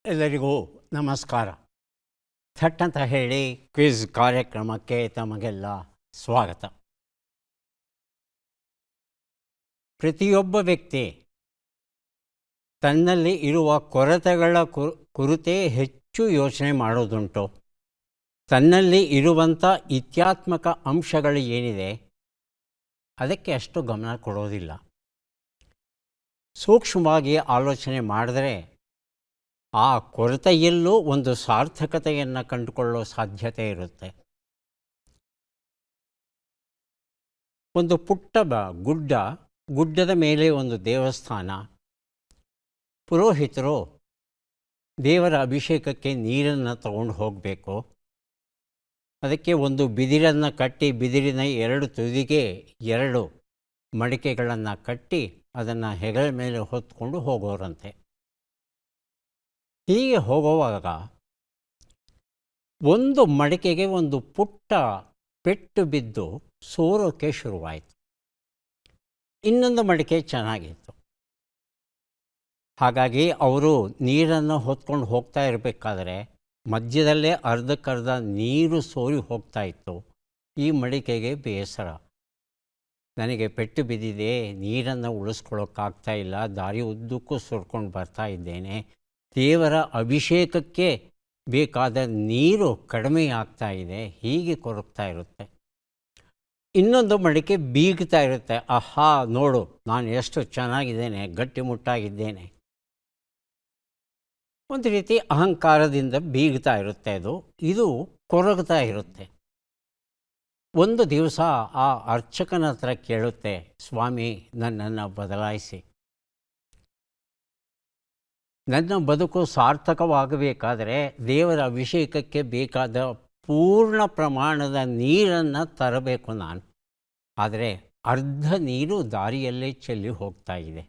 ಎಲ್ಲರಿಗೂ ನಮಸ್ಕಾರ. ಥಟ್ ಅಂತ ಹೇಳಿ ಕ್ವಿಜ್ ಕಾರ್ಯಕ್ರಮಕ್ಕೆ ತಮಗೆಲ್ಲ ಸ್ವಾಗತ. ಪ್ರತಿಯೊಬ್ಬ ವ್ಯಕ್ತಿ ತನ್ನಲ್ಲಿ ಇರುವ ಕೊರತೆಗಳ ಕುರಿತೇ ಹೆಚ್ಚು ಯೋಚನೆ ಮಾಡೋದುಂಟು. ತನ್ನಲ್ಲಿ ಇರುವಂಥ ಇತ್ಯಾತ್ಮಕ ಅಂಶಗಳು ಏನಿದೆ ಅದಕ್ಕೆ ಅಷ್ಟು ಗಮನ ಕೊಡೋದಿಲ್ಲ. ಸೂಕ್ಷ್ಮವಾಗಿ ಆಲೋಚನೆ ಮಾಡಿದ್ರೆ ಆ ಕೊರತೆಯಲ್ಲೂ ಒಂದು ಸಾರ್ಥಕತೆಯನ್ನು ಕಂಡುಕೊಳ್ಳೋ ಸಾಧ್ಯತೆ ಇರುತ್ತೆ. ಒಂದು ಪುಟ್ಟ ಗುಡ್ಡದ ಮೇಲೆ ಒಂದು ದೇವಸ್ಥಾನ. ಪುರೋಹಿತರು ದೇವರ ಅಭಿಷೇಕಕ್ಕೆ ನೀರನ್ನು ತಗೊಂಡು ಹೋಗಬೇಕು. ಅದಕ್ಕೆ ಒಂದು ಬಿದಿರನ್ನು ಕಟ್ಟಿ, ಬಿದಿರಿನ ಎರಡು ತುದಿಗೆ 2 ಮಡಿಕೆಗಳನ್ನು ಕಟ್ಟಿ ಅದನ್ನು ಹೆಗಲ ಮೇಲೆ ಹೊತ್ಕೊಂಡು ಹೋಗೋರಂತೆ. ಹೀಗೆ ಹೋಗುವಾಗ ಒಂದು ಮಡಿಕೆಗೆ ಒಂದು ಪುಟ್ಟ ಪೆಟ್ಟು ಬಿದ್ದು ಸೋರೋಕ್ಕೆ ಶುರುವಾಯಿತು. ಇನ್ನೊಂದು ಮಡಿಕೆ ಚೆನ್ನಾಗಿತ್ತು. ಹಾಗಾಗಿ ಅವರು ನೀರನ್ನು ಹೊತ್ಕೊಂಡು ಹೋಗ್ತಾ ಇರಬೇಕಾದ್ರೆ ಮಧ್ಯದಲ್ಲೇ ಅರ್ಧಕ್ಕರ್ಧ ನೀರು ಸೋರಿ ಹೋಗ್ತಾ ಇತ್ತು. ಈ ಮಡಿಕೆಗೆ ಬೇಸರ, ನನಗೆ ಪೆಟ್ಟು ಬಿದ್ದಿದೆ, ನೀರನ್ನು ಉಳಿಸ್ಕೊಳ್ಳೋಕ್ಕಾಗ್ತಾ ಇಲ್ಲ, ದಾರಿ ಉದ್ದಕ್ಕೂ ಸುರ್ಕೊಂಡು ಬರ್ತಾ ಇದ್ದೇನೆ, ದೇವರ ಅಭಿಷೇಕಕ್ಕೆ ಬೇಕಾದ ನೀರು ಕಡಿಮೆ ಆಗ್ತಾ ಇದೆ, ಹೀಗೆ ಕೊರಗ್ತಾ ಇರುತ್ತೆ. ಇನ್ನೊಂದು ಮಡಿಕೆ ಬೀಗ್ತಾ ಇರುತ್ತೆ, ಆಹಾ ನೋಡು ನಾನು ಎಷ್ಟು ಚೆನ್ನಾಗಿದ್ದೇನೆ, ಗಟ್ಟಿಮುಟ್ಟಾಗಿದ್ದೇನೆ. ಒಂದು ರೀತಿ ಅಹಂಕಾರದಿಂದ ಬೀಗ್ತಾ ಇರುತ್ತೆ ಇದು ಕೊರಗ್ತಾ ಇರುತ್ತೆ. ಒಂದು ದಿವಸ ಆ ಅರ್ಚಕನ ಹತ್ರ ಕೇಳುತ್ತೆ, ಸ್ವಾಮಿ ನನ್ನನ್ನು ಬದಲಾಯಿಸಿ, ನನ್ನ ಬದುಕು ಸಾರ್ಥಕವಾಗಬೇಕಾದರೆ ದೇವರ ಅಭಿಷೇಕಕ್ಕೆ ಬೇಕಾದ ಪೂರ್ಣ ಪ್ರಮಾಣದ ನೀರನ್ನು ತರಬೇಕು ನಾನು. ಆದರೆ ಅರ್ಧ ನೀರು ದಾರಿಯಲ್ಲೇ ಚೆಲ್ಲಿ ಹೋಗ್ತಾ ಇದೆ.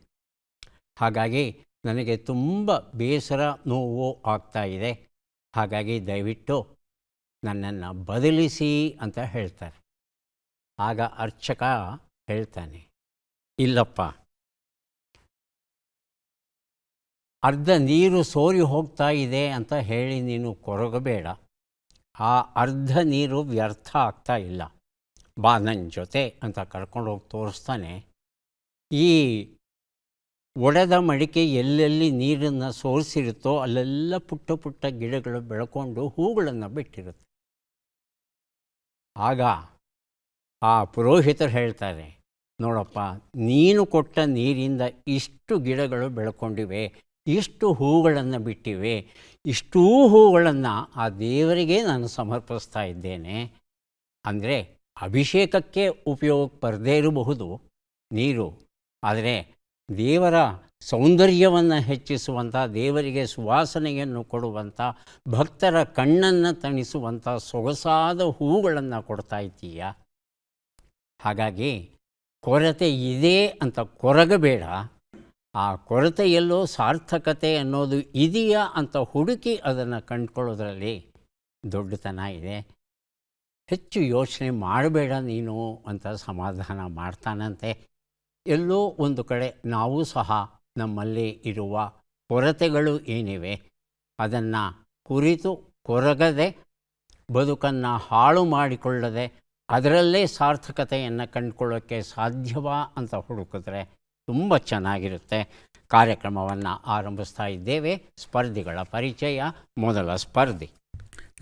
ಹಾಗಾಗಿ ನನಗೆ ತುಂಬ ಬೇಸರ, ನೋವು ಆಗ್ತಾ ಇದೆ. ಹಾಗಾಗಿ ದಯವಿಟ್ಟು ನನ್ನನ್ನು ಬದಲಿಸಿ ಅಂತ ಹೇಳ್ತಾರೆ. ಆಗ ಅರ್ಚಕ ಹೇಳ್ತಾನೆ, ಇಲ್ಲಪ್ಪ, ಅರ್ಧ ನೀರು ಸೋರಿ ಹೋಗ್ತಾ ಇದೆ ಅಂತ ಹೇಳಿ ನೀನು ಕೊರಗಬೇಡ. ಆ ಅರ್ಧ ನೀರು ವ್ಯರ್ಥ ಆಗ್ತಾ ಇಲ್ಲ, ಬಾ ನನ್ನ ಜೊತೆ ಅಂತ ಕರ್ಕೊಂಡೋಗಿ ತೋರಿಸ್ತಾನೆ. ಈ ಒಡೆದ ಮಡಿಕೆ ಎಲ್ಲೆಲ್ಲಿ ನೀರನ್ನು ಸೋರಿಸಿರುತ್ತೋ ಅಲ್ಲೆಲ್ಲ ಪುಟ್ಟ ಪುಟ್ಟ ಗಿಡಗಳು ಬೆಳ್ಕೊಂಡು ಹೂಗಳನ್ನು ಬಿಟ್ಟಿರುತ್ತೆ. ಆಗ ಆ ಪುರೋಹಿತರು ಹೇಳ್ತಾರೆ, ನೋಡಪ್ಪ, ನೀನು ಕೊಟ್ಟ ನೀರಿಂದ ಇಷ್ಟು ಗಿಡಗಳು ಬೆಳ್ಕೊಂಡಿವೆ, ಇಷ್ಟು ಹೂಗಳನ್ನು ಬಿಟ್ಟಿವೆ, ಇಷ್ಟೂ ಹೂಗಳನ್ನು ಆ ದೇವರಿಗೆ ನಾನು ಸಮರ್ಪಿಸ್ತಾ ಇದ್ದೇನೆ. ಅಂದರೆ ಅಭಿಷೇಕಕ್ಕೆ ಉಪಯೋಗಕ್ಕೆ ಬರದೇ ಇರಬಹುದು ನೀರು, ಆದರೆ ದೇವರ ಸೌಂದರ್ಯವನ್ನು ಹೆಚ್ಚಿಸುವಂಥ, ದೇವರಿಗೆ ಸುವಾಸನೆಯನ್ನು ಕೊಡುವಂಥ, ಭಕ್ತರ ಕಣ್ಣನ್ನು ತಣಿಸುವಂಥ ಸೊಗಸಾದ ಹೂಗಳನ್ನು ಕೊಡ್ತಾ ಇದ್ದೀಯ. ಹಾಗಾಗಿ ಕೊರತೆ ಇದೆ ಅಂತ ಕೊರಗಬೇಡ, ಆ ಕೊರತೆಯಲ್ಲೋ ಸಾರ್ಥಕತೆ ಅನ್ನೋದು ಇದೆಯಾ ಅಂತ ಹುಡುಕಿ ಅದನ್ನು ಕಂಡುಕೊಳ್ಳೋದ್ರಲ್ಲಿ ದೊಡ್ಡತನ ಇದೆ. ಹೆಚ್ಚು ಯೋಚನೆ ಮಾಡಬೇಡ ನೀನು ಅಂತ ಸಮಾಧಾನ ಮಾಡ್ತಾನಂತೆ. ಎಲ್ಲೋ ಒಂದು ಕಡೆ ನಾವು ಸಹ ನಮ್ಮಲ್ಲಿ ಇರುವ ಕೊರತೆಗಳು ಏನಿವೆ ಅದನ್ನು ಕುರಿತು ಕೊರಗದೆ, ಬದುಕನ್ನು ಹಾಳು ಮಾಡಿಕೊಳ್ಳದೆ ಅದರಲ್ಲೇ ಸಾರ್ಥಕತೆಯನ್ನು ಕಂಡುಕೊಳ್ಳೋಕ್ಕೆ ಸಾಧ್ಯವಾ ಅಂತ ಹುಡುಕಿದ್ರೆ ತುಂಬ ಚೆನ್ನಾಗಿರುತ್ತೆ. ಕಾರ್ಯಕ್ರಮವನ್ನು ಆರಂಭಿಸ್ತಾ ಇದ್ದೇವೆ. ಸ್ಪರ್ಧಿಗಳ ಪರಿಚಯ. ಮೊದಲ ಸ್ಪರ್ಧಿ.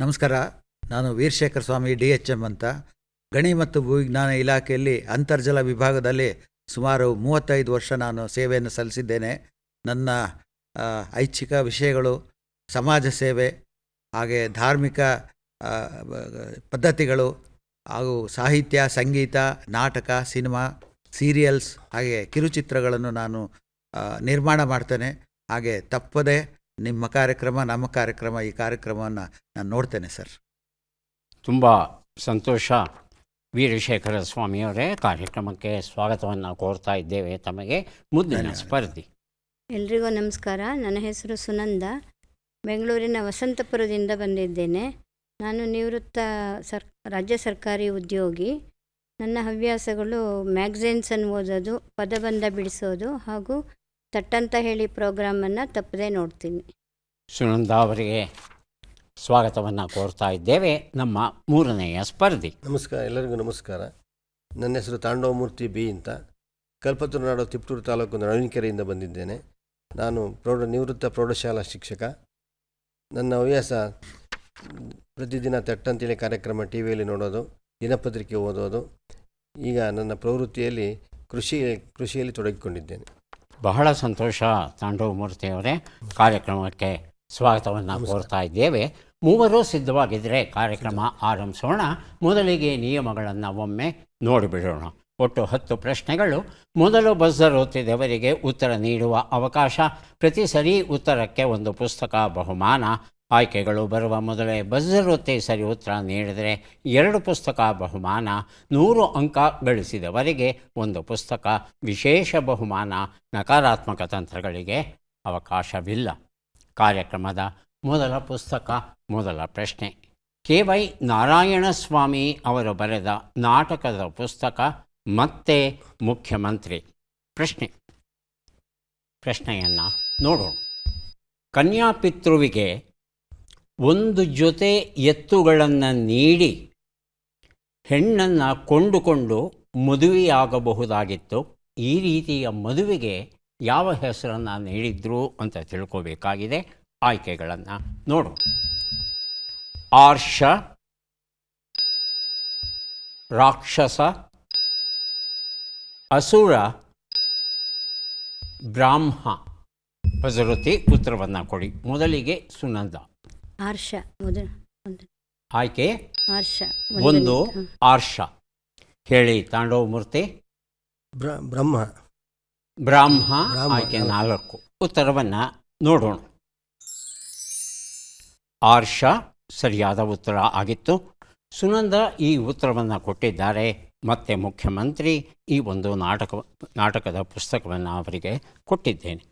ನಮಸ್ಕಾರ, ನಾನು ವೀರಶೇಖರ್ ಸ್ವಾಮಿ DHM ಅಂತ. ಗಣಿ ಮತ್ತು ಭೂವಿಜ್ಞಾನ ಇಲಾಖೆಯಲ್ಲಿ ಅಂತರ್ಜಲ ವಿಭಾಗದಲ್ಲಿ ಸುಮಾರು 35 ವರ್ಷ ನಾನು ಸೇವೆಯನ್ನು ಸಲ್ಲಿಸಿದ್ದೇನೆ. ನನ್ನ ಐಚ್ಛಿಕ ವಿಷಯಗಳು ಸಮಾಜ ಸೇವೆ, ಹಾಗೆ ಧಾರ್ಮಿಕ ಪದ್ಧತಿಗಳು, ಹಾಗೂ ಸಾಹಿತ್ಯ, ಸಂಗೀತ, ನಾಟಕ, ಸಿನಿಮಾ, ಸೀರಿಯಲ್ಸ್, ಹಾಗೆ ಕಿರುಚಿತ್ರಗಳನ್ನು ನಾನು ನಿರ್ಮಾಣ ಮಾಡ್ತೇನೆ. ಹಾಗೆ ತಪ್ಪದೆ ನಿಮ್ಮ ಕಾರ್ಯಕ್ರಮ, ನಮ್ಮ ಕಾರ್ಯಕ್ರಮ, ಈ ಕಾರ್ಯಕ್ರಮವನ್ನು ನಾನು ನೋಡ್ತೇನೆ ಸರ್. ತುಂಬ ಸಂತೋಷ. ವೀರಶೇಖರ ಸ್ವಾಮಿಯವರೇ, ಕಾರ್ಯಕ್ರಮಕ್ಕೆ ಸ್ವಾಗತವನ್ನು ಕೋರ್ತಾ ಇದ್ದೇವೆ. ತಮಗೆ ಮುದ್ದಿನ ಸ್ಪರ್ಧಿ. ಎಲ್ರಿಗೂ ನಮಸ್ಕಾರ. ನನ್ನ ಹೆಸರು ಸುನಂದ. ಬೆಂಗಳೂರಿನ ವಸಂತಪುರದಿಂದ ಬಂದಿದ್ದೇನೆ. ನಾನು ನಿವೃತ್ತ ರಾಜ್ಯ ಸರ್ಕಾರಿ ಉದ್ಯೋಗಿ. ನನ್ನ ಹವ್ಯಾಸಗಳು ಮ್ಯಾಗ್ಝಿನ್ಸನ್ನು ಓದೋದು, ಪದಬಂಧ ಬಿಡಿಸೋದು ಹಾಗೂ ತಟ್ಟಂತ ಹೇಳಿ ಪ್ರೋಗ್ರಾಮನ್ನು ತಪ್ಪದೇ ನೋಡ್ತೀನಿ. ಸುನಂದ ಅವರಿಗೆ ಸ್ವಾಗತವನ್ನು ಕೋರ್ತಾ ಇದ್ದೇವೆ. ನಮ್ಮ ಮೂರನೆಯ ಸ್ಪರ್ಧಿ. ನಮಸ್ಕಾರ, ಎಲ್ಲರಿಗೂ ನಮಸ್ಕಾರ. ನನ್ನ ಹೆಸರು ತಾಂಡವಮೂರ್ತಿ ಬಿ ಅಂತ, ಕಲ್ಪತರು ನಾಡು ತಿಪ್ಟೂರು ತಾಲೂಕು ನವೀನಕೆರೆಯಿಂದ ಬಂದಿದ್ದೇನೆ. ನಾನು ನಿವೃತ್ತ ಪ್ರೌಢಶಾಲಾ ಶಿಕ್ಷಕ. ನನ್ನ ಹವ್ಯಾಸ ಪ್ರತಿದಿನ ತಟ್ಟಂತೇಳಿ ಕಾರ್ಯಕ್ರಮ ಟಿ ವಿಯಲ್ಲಿ ನೋಡೋದು, ದಿನಪತ್ರಿಕೆ ಓದೋದು. ಈಗ ನನ್ನ ಪ್ರವೃತ್ತಿಯಲ್ಲಿ ಕೃಷಿಯಲ್ಲಿ ತೊಡಗಿಕೊಂಡಿದ್ದೇನೆ. ಬಹಳ ಸಂತೋಷ ತಾಂಡವಮೂರ್ತಿಯವರೇ, ಕಾರ್ಯಕ್ರಮಕ್ಕೆ ಸ್ವಾಗತವನ್ನು ಕೋರ್ತಾ ಇದ್ದೇವೆ. ಮೂವರು ಸಿದ್ಧವಾಗಿದ್ದರೆ ಕಾರ್ಯಕ್ರಮ ಆರಂಭಿಸೋಣ. ಮೊದಲಿಗೆ ನಿಯಮಗಳನ್ನು ಒಮ್ಮೆ ನೋಡಿಬಿಡೋಣ. ಒಟ್ಟು 10 ಪ್ರಶ್ನೆಗಳು. ಮೊದಲು ಬಜರ್ ಒತ್ತಿದವರಿಗೆ ಉತ್ತರ ನೀಡುವ ಅವಕಾಶ. ಪ್ರತಿ ಸರಿ ಉತ್ತರಕ್ಕೆ ಒಂದು ಪುಸ್ತಕ ಬಹುಮಾನ. ಆಯ್ಕೆಗಳು ಬರುವ ಮೊದಲೇ ಬಜರ್ ಒತ್ತಿ ಸರಿ ಉತ್ತರ ನೀಡಿದರೆ 2 ಪುಸ್ತಕ ಬಹುಮಾನ. 100 ಅಂಕ ಗಳಿಸಿದವರಿಗೆ ಒಂದು ಪುಸ್ತಕ ವಿಶೇಷ ಬಹುಮಾನ. ನಕಾರಾತ್ಮಕ ತಂತ್ರಗಳಿಗೆ ಅವಕಾಶವಿಲ್ಲ. ಕಾರ್ಯಕ್ರಮದ ಮೊದಲ ಪುಸ್ತಕ, ಮೊದಲ ಪ್ರಶ್ನೆ. ಕೆ.ವೈ. ನಾರಾಯಣಸ್ವಾಮಿ ಅವರು ಬರೆದ ನಾಟಕದ ಪುಸ್ತಕ ಮತ್ತೆ ಮುಖ್ಯಮಂತ್ರಿ. ಪ್ರಶ್ನೆಯನ್ನು ನೋಡೋಣ. ಕನ್ಯಾಪಿತೃವಿಗೆ ಒಂದು ಜೊತೆ ಎತ್ತುಗಳನ್ನು ನೀಡಿ ಹೆಣ್ಣನ್ನು ಕೊಂಡುಕೊಂಡು ಮದುವೆಯಾಗಬಹುದಾಗಿತ್ತು. ಈ ರೀತಿಯ ಮದುವೆಗೆ ಯಾವ ಹೆಸರನ್ನು ನೀಡಿದ್ರು ಅಂತ ತಿಳ್ಕೋಬೇಕಾಗಿದೆ. ಆಯ್ಕೆಗಳನ್ನು ನೋಡೋಣ. ಆರ್ಷ, ರಾಕ್ಷಸ, ಅಸುರ, ಬ್ರಾಹ್ಮ. ಬಜರುತಿ ಉತ್ತರವನ್ನು ಕೊಡಿ. ಮೊದಲಿಗೆ ಸುನಂದ. ಆರ್ಷ ಆಯ್ಕೆ ಆರ್ಷ 1 ಆರ್ಷ. ಹೇಳಿ ತಾಂಡವಮೂರ್ತಿ. ಬ್ರಹ್ಮ. ಆಯ್ಕೆ 4. ಉತ್ತರವನ್ನು ನೋಡೋಣ. ಆರ್ಷ ಸರಿಯಾದ ಉತ್ತರ ಆಗಿತ್ತು. ಸುನಂದ ಈ ಉತ್ತರವನ್ನು ಕೊಟ್ಟಿದ್ದಾರೆ. ಮತ್ತೆ ಮುಖ್ಯಮಂತ್ರಿ ಈ ಒಂದು ನಾಟಕದ ಪುಸ್ತಕವನ್ನು ಅವರಿಗೆ ಕೊಟ್ಟಿದ್ದೇನೆ.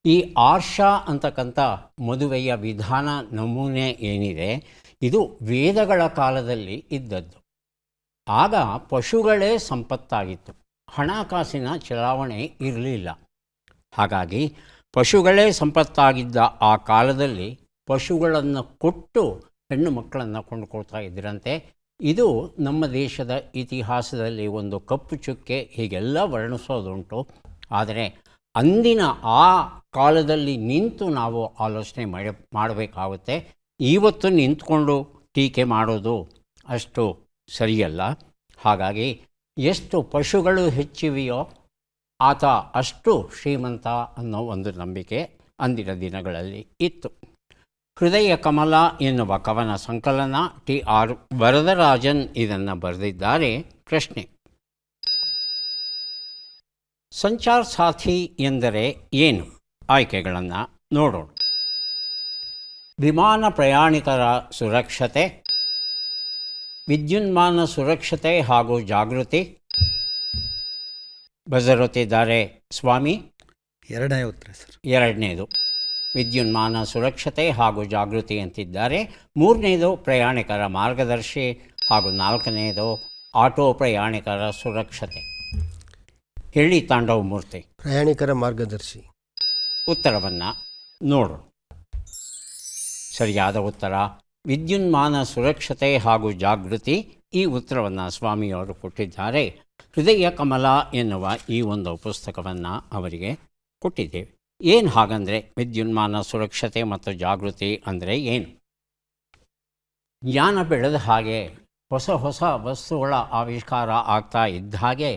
ಈ ಆರ್ಷ ಅಂತಕ್ಕಂಥ ಮದುವೆಯ ವಿಧಾನ ನಮೂನೆ ಏನಿದೆ, ಇದು ವೇದಗಳ ಕಾಲದಲ್ಲಿ ಇದ್ದದ್ದು. ಆಗ ಪಶುಗಳೇ ಸಂಪತ್ತಾಗಿತ್ತು. ಹಣಕಾಸಿನ ಚಲಾವಣೆ ಇರಲಿಲ್ಲ. ಹಾಗಾಗಿ ಪಶುಗಳೇ ಸಂಪತ್ತಾಗಿದ್ದ ಆ ಕಾಲದಲ್ಲಿ ಪಶುಗಳನ್ನು ಕೊಟ್ಟು ಹೆಣ್ಣು ಮಕ್ಕಳನ್ನು ಕೊಂಡುಕೊಳ್ತಾ ಇದ್ದರಂತೆ. ಇದು ನಮ್ಮ ದೇಶದ ಇತಿಹಾಸದಲ್ಲಿ ಒಂದು ಕಪ್ಪು ಚುಕ್ಕೆ. ಹೀಗೆಲ್ಲ ವರ್ಣಿಸೋದುಂಟು. ಆದರೆ ಅಂದಿನ ಆ ಕಾಲದಲ್ಲಿ ನಿಂತು ನಾವು ಆಲೋಚನೆ ಮಾಡಬೇಕಾಗುತ್ತೆ. ಇವತ್ತು ನಿಂತ್ಕೊಂಡು ಟೀಕೆ ಮಾಡೋದು ಅಷ್ಟು ಸರಿಯಲ್ಲ. ಹಾಗಾಗಿ ಎಷ್ಟು ಪಶುಗಳು ಹೆಚ್ಚಿವೆಯೋ ಆತ ಅಷ್ಟು ಶ್ರೀಮಂತ ಅನ್ನೋ ಒಂದು ನಂಬಿಕೆ ಅಂದಿನ ದಿನಗಳಲ್ಲಿ ಇತ್ತು. ಹೃದಯ ಕಮಲ ಎನ್ನುವ ಕವನ ಸಂಕಲನ ಟಿ.ಆರ್. ವರದರಾಜನ್ ಇದನ್ನು ಬರೆದಿದ್ದಾರೆ. ಪ್ರಶ್ನೆ. ಸಂಚಾರ್ ಸಾಥಿ ಎಂದರೆ ಏನು? ಆಯ್ಕೆಗಳನ್ನು ನೋಡೋಣ. ವಿಮಾನ ಪ್ರಯಾಣಿಕರ ಸುರಕ್ಷತೆ, ವಿದ್ಯುನ್ಮಾನ ಸುರಕ್ಷತೆ ಹಾಗೂ ಜಾಗೃತಿ. ಬಜರುತ್ತಿದ್ದಾರೆ ಸ್ವಾಮಿ. 2ನೇ ಉತ್ತರ ಸರ್. 2ನೇದು ವಿದ್ಯುನ್ಮಾನ ಸುರಕ್ಷತೆ ಹಾಗೂ ಜಾಗೃತಿ ಅಂತಿದ್ದಾರೆ. 3ನೇದು ಪ್ರಯಾಣಿಕರ ಮಾರ್ಗದರ್ಶಿ ಹಾಗೂ 4ನೇದು ಆಟೋ ಪ್ರಯಾಣಿಕರ ಸುರಕ್ಷತೆ. ಹೇಳಿ ತಾಂಡವಮೂರ್ತಿ. ಪ್ರಯಾಣಿಕರ ಮಾರ್ಗದರ್ಶಿ. ಉತ್ತರವನ್ನು ನೋಡೋಣ. ಸರಿಯಾದ ಉತ್ತರ ವಿದ್ಯುನ್ಮಾನ ಸುರಕ್ಷತೆ ಹಾಗೂ ಜಾಗೃತಿ. ಈ ಉತ್ತರವನ್ನು ಸ್ವಾಮಿಯವರು ಕೊಟ್ಟಿದ್ದಾರೆ. ಹೃದಯ ಕಮಲ ಎನ್ನುವ ಈ ಒಂದು ಪುಸ್ತಕವನ್ನು ಅವರಿಗೆ ಕೊಟ್ಟಿದ್ದೇವೆ. ಏನು ಹಾಗಂದರೆ ವಿದ್ಯುನ್ಮಾನ ಸುರಕ್ಷತೆ ಮತ್ತು ಜಾಗೃತಿ ಅಂದರೆ ಏನು? ಜ್ಞಾನ ಬೆಳೆದ ಹಾಗೆ ಹೊಸ ಹೊಸ ವಸ್ತುಗಳ ಆವಿಷ್ಕಾರ ಆಗ್ತಾ ಇದ್ದ ಹಾಗೆ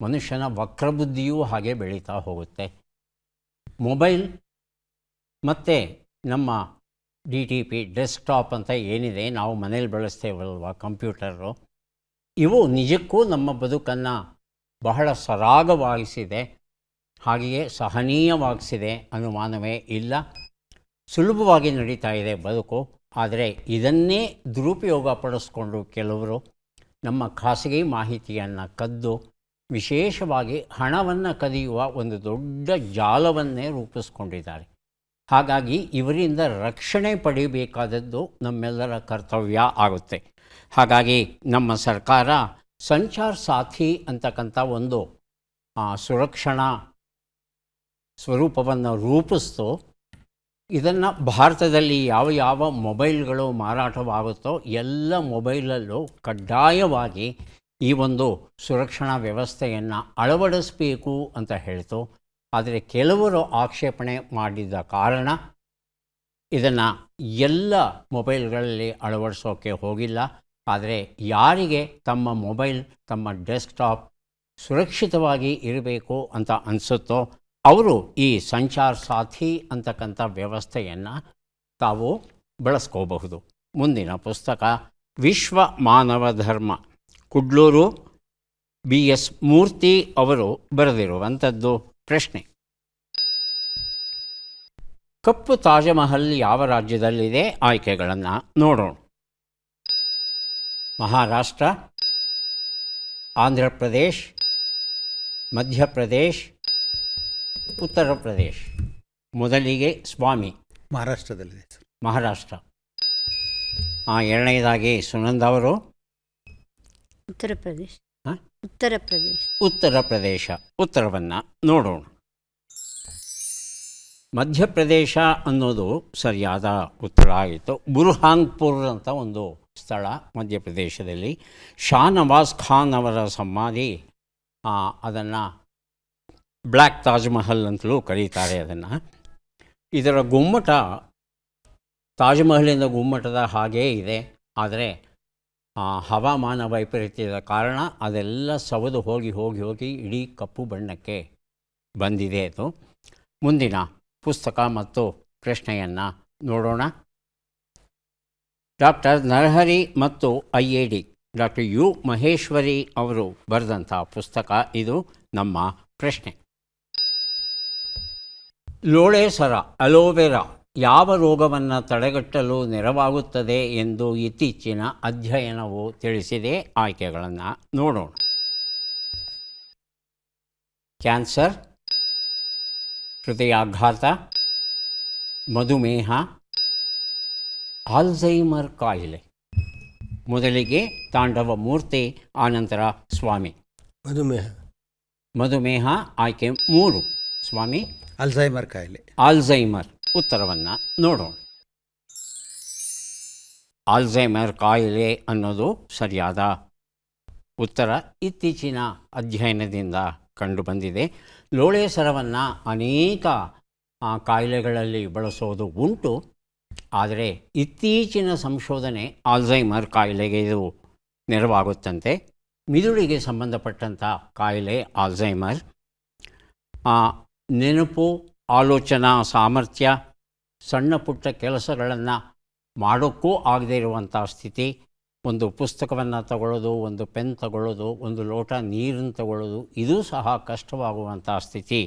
ಮನುಷ್ಯನ ವಕ್ರಬುದ್ಧಿಯೂ ಹಾಗೆ ಬೆಳೀತಾ ಹೋಗುತ್ತೆ. ಮೊಬೈಲ್ ಮತ್ತು ನಮ್ಮ DTP ಡೆಸ್ಕ್ಟಾಪ್ ಅಂತ ಏನಿದೆ, ನಾವು ಮನೇಲಿ ಬಳಸ್ತೇವಲ್ವ ಕಂಪ್ಯೂಟರು, ಇವು ನಿಜಕ್ಕೂ ನಮ್ಮ ಬದುಕನ್ನು ಬಹಳ ಸರಾಗವಾಗಿಸಿದೆ. ಹಾಗೆಯೇ ಸಹನೀಯವಾಗಿಸಿದೆ, ಅನುಮಾನವೇ ಇಲ್ಲ. ಸುಲಭವಾಗಿ ನಡೀತಾ ಇದೆ ಬದುಕು. ಆದರೆ ಇದನ್ನೇ ದುರುಪಯೋಗ ಪಡಿಸ್ಕೊಂಡು ಕೆಲವರು ನಮ್ಮ ಖಾಸಗಿ ಮಾಹಿತಿಯನ್ನು ಕದ್ದು ವಿಶೇಷವಾಗಿ ಹಣವನ್ನು ಕದಿಯುವ ಒಂದು ದೊಡ್ಡ ಜಾಲವನ್ನೇ ರೂಪಿಸ್ಕೊಂಡಿದ್ದಾರೆ. ಹಾಗಾಗಿ ಇವರಿಂದ ರಕ್ಷಣೆ ಪಡೆಯಬೇಕಾದದ್ದು ನಮ್ಮೆಲ್ಲರ ಕರ್ತವ್ಯ ಆಗುತ್ತೆ. ಹಾಗಾಗಿ ನಮ್ಮ ಸರ್ಕಾರ ಸಂಚಾರ್ ಸಾಥಿ ಅಂತಕ್ಕಂಥ ಒಂದು ಸುರಕ್ಷಣಾ ಸ್ವರೂಪವನ್ನು ರೂಪಿಸ್ತು. ಇದನ್ನು ಭಾರತದಲ್ಲಿ ಯಾವ ಯಾವ ಮೊಬೈಲ್ಗಳು ಮಾರಾಟವಾಗುತ್ತೋ ಎಲ್ಲ ಮೊಬೈಲಲ್ಲೂ ಕಡ್ಡಾಯವಾಗಿ ಈ ಒಂದು ಸುರಕ್ಷಣಾ ವ್ಯವಸ್ಥೆಯನ್ನು ಅಳವಡಿಸಬೇಕು ಅಂತ ಹೇಳ್ತು. ಆದರೆ ಕೆಲವರು ಆಕ್ಷೇಪಣೆ ಮಾಡಿದ ಕಾರಣ ಇದನ್ನು ಎಲ್ಲ ಮೊಬೈಲ್ಗಳಲ್ಲಿ ಅಳವಡಿಸೋಕ್ಕೆ ಹೋಗಿಲ್ಲ. ಆದರೆ ಯಾರಿಗೆ ತಮ್ಮ ಮೊಬೈಲ್, ತಮ್ಮ ಡೆಸ್ಕ್ಟಾಪ್ ಸುರಕ್ಷಿತವಾಗಿ ಇರಬೇಕು ಅಂತ ಅನಿಸುತ್ತೋ ಅವರು ಈ ಸಂಚಾರ್ ಸಾಥಿ ಅಂತಕ್ಕಂಥ ವ್ಯವಸ್ಥೆಯನ್ನು ತಾವು ಬಳಸ್ಕೋಬಹುದು. ಮುಂದಿನ ಪುಸ್ತಕ ವಿಶ್ವ ಮಾನವ ಧರ್ಮ, ಕುಡ್ಲೂರು BS ಮೂರ್ತಿ ಅವರು ಬರೆದಿರುವಂಥದ್ದು. ಪ್ರಶ್ನೆ: ಕಪ್ಪು ತಾಜ್ಮಹಲ್ ಯಾವ ರಾಜ್ಯದಲ್ಲಿದೆ? ಆಯ್ಕೆಗಳನ್ನು ನೋಡೋಣ. ಮಹಾರಾಷ್ಟ್ರ, ಆಂಧ್ರ ಪ್ರದೇಶ್, ಮಧ್ಯಪ್ರದೇಶ್, ಉತ್ತರ ಪ್ರದೇಶ್. ಮೊದಲಿಗೆ ಸ್ವಾಮಿ. ಮಹಾರಾಷ್ಟ್ರದಲ್ಲಿದೆ ಸರ್. ಮಹಾರಾಷ್ಟ್ರ. ಎರಡನೇದಾಗಿ ಸುನಂದ ಅವರು ಉತ್ತರ ಪ್ರದೇಶ್. ಹಾಂ, ಉತ್ತರ ಪ್ರದೇಶ್. ಉತ್ತರ ಪ್ರದೇಶ. ಉತ್ತರವನ್ನು ನೋಡೋಣ. ಮಧ್ಯಪ್ರದೇಶ ಅನ್ನೋದು ಸರಿಯಾದ ಉತ್ತರ ಆಯಿತು. ಬುರ್ಹಾನ್ಪುರ್ ಅಂತ ಒಂದು ಸ್ಥಳ ಮಧ್ಯಪ್ರದೇಶದಲ್ಲಿ. ಶಾ ನವಾಜ್ ಖಾನ್ ಅವರ ಸಮಾಧಿ, ಅದನ್ನು ಬ್ಲ್ಯಾಕ್ ತಾಜ್ ಮಹಲ್ ಅಂತಲೂ ಕರೀತಾರೆ ಅದನ್ನು. ಇದರ ಗುಮ್ಮಟ ತಾಜ್ ಮಹಲಿನ ಗುಮ್ಮಟದ ಹಾಗೇ ಇದೆ. ಆದರೆ ಹವಾಮಾನ ವೈಪರೀತ್ಯದ ಕಾರಣ ಅದೆಲ್ಲ ಸವದು ಹೋಗಿ ಹೋಗಿ ಹೋಗಿ ಇಡೀ ಕಪ್ಪು ಬಣ್ಣಕ್ಕೆ ಬಂದಿದೆ ಅದು. ಮುಂದಿನ ಪುಸ್ತಕ ಮತ್ತು ಪ್ರಶ್ನೆಯನ್ನು ನೋಡೋಣ. ಡಾಕ್ಟರ್ ನರಹರಿ ಮತ್ತು IAD ಡಾಕ್ಟರ್ ಯು ಮಹೇಶ್ವರಿ ಅವರು ಬರೆದಂಥ ಪುಸ್ತಕ ಇದು. ನಮ್ಮ ಪ್ರಶ್ನೆ: ಲೋಳೆ ಸರ, ಅಲೋವೆರಾ ಯಾವ ರೋಗವನ್ನು ತಡೆಗಟ್ಟಲು ನೆರವಾಗುತ್ತದೆ ಎಂದು ಇತ್ತೀಚಿನ ಅಧ್ಯಯನವು ತಿಳಿಸಿದೆ? ಆಯ್ಕೆಗಳನ್ನು ನೋಡೋಣ. ಕ್ಯಾನ್ಸರ್, ಹೃದಯಾಘಾತ, ಮಧುಮೇಹ, ಆಲ್ಝೈಮರ್ ಕಾಯಿಲೆ. ಮೊದಲಿಗೆ ತಾಂಡವ ಮೂರ್ತಿ, ಆನಂತರ ಸ್ವಾಮಿ. ಮಧುಮೇಹ ಆಯ್ಕೆ 3. ಸ್ವಾಮಿ. ಅಲ್ಝೈಮರ್ ಕಾಯಿಲೆ. ಆಲ್ಝೈಮರ್. ಉತ್ತರವನ್ನು ನೋಡೋಣ. ಆಲ್ಝೈಮರ್ ಕಾಯಿಲೆ ಅನ್ನೋದು ಸರಿಯಾದ ಉತ್ತರ. ಇತ್ತೀಚಿನ ಅಧ್ಯಯನದಿಂದ ಕಂಡುಬಂದಿದೆ. ಲೋಳೆ ಸರವನ್ನು ಅನೇಕ ಕಾಯಿಲೆಗಳಲ್ಲಿ ಬಳಸೋದು ಉಂಟು. ಆದರೆ ಇತ್ತೀಚಿನ ಸಂಶೋಧನೆ ಆಲ್ಝೈಮರ್ ಕಾಯಿಲೆಗೆ ಇದು ನೆರವಾಗುತ್ತಂತೆ. ಮಿದುಳಿಗೆ ಸಂಬಂಧಪಟ್ಟಂಥ ಕಾಯಿಲೆ ಆಲ್ಝೈಮರ್. ನೆನಪು, ಆಲೋಚನಾ ಸಾಮರ್ಥ್ಯ, ಸಣ್ಣ ಪುಟ್ಟ ಕೆಲಸಗಳನ್ನು ಮಾಡೋಕ್ಕೂ ಆಗದೇ ಇರುವಂಥ ಸ್ಥಿತಿ. ಒಂದು ಪುಸ್ತಕವನ್ನು ತಗೊಳ್ಳೋದು, ಒಂದು ಪೆನ್ ತಗೊಳ್ಳೋದು, ಒಂದು ಲೋಟ ನೀರನ್ನು ತಗೊಳ್ಳೋದು, ಇದೂ ಸಹ ಕಷ್ಟವಾಗುವಂಥ ಸ್ಥಿತಿ